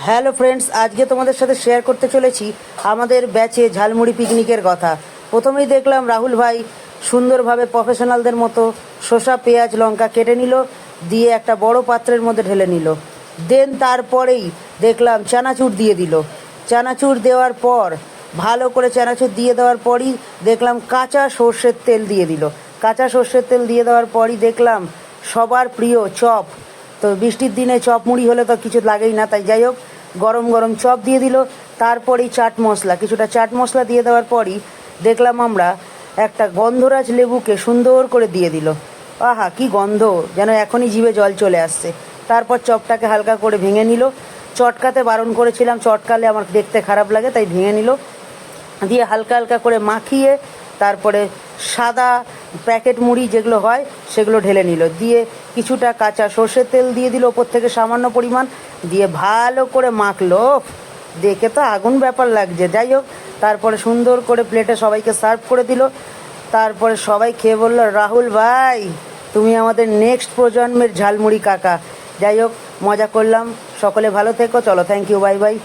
Hello friends, আজকে তোমাদের সাথে শেয়ার করতে চলেছি আমাদের ব্যাচে ঝালমুড়ি পিকনিকের কথা। প্রথমেই দেখলাম রাহুল ভাই সুন্দরভাবে প্রফেশনালদের মতো শসা পেঁয়াজ লঙ্কা কেটে নিল, দিয়ে একটা বড় পাত্রের মধ্যে ঢেলে নিল। দেন তারপরেই দেখলাম চানাচুর দিয়ে দিল। চানাচুর দেওয়ার পর ভালো করে চানাচুর দিয়ে দেওয়ার পরই দেখলাম কাঁচা সর্ষের তেল দিয়ে দিল। কাঁচা সর্ষের তেল দিয়ে দেওয়ার পরই দেখলাম সবার প্রিয় চপ। তো বৃষ্টির দিনে চপ মুড়ি হলে তো কিছু লাগেই না, তাই যাই হোক গরম গরম চপ দিয়ে দিল। তারপরেই চাট মশলা, কিছুটা চাট মশলা দিয়ে দেওয়ার পরই দেখলাম আমরা একটা গন্ধরাজ লেবুকে সুন্দর করে দিয়ে দিল। আহা কি গন্ধ, যেন এখনই জিভে জল চলে আসছে। তারপর চপটাকে হালকা করে ভেঙে নিল। চটকাতে বারণ করেছিলাম, চটকালে আমার দেখতে খারাপ লাগে, তাই ভেঙে নিল। দিয়ে হালকা হালকা করে মাখিয়ে তারপরে সাদা প্যাকেট মুড়ি যেগুলো হয় সেগুলো ঢেলে নিল। দিয়ে কিছুটা কাঁচা সর্ষের তেল দিয়ে দিল ওপর থেকে সামান্য পরিমাণ, দিয়ে ভালো করে মাখলো। দেখে তো আগুন ব্যাপার লাগছে। যাই হোক তারপরে সুন্দর করে প্লেটে সবাইকে সার্ভ করে দিল। তারপরে সবাই খেয়ে বলল, রাহুল ভাই তুমি আমাদের নেক্সট প্রজন্মের ঝালমুড়ি কাকা। যাই হোক মজা করলাম, সকলে ভালো থেকো, চলো থ্যাংক ইউ, বাই বাই।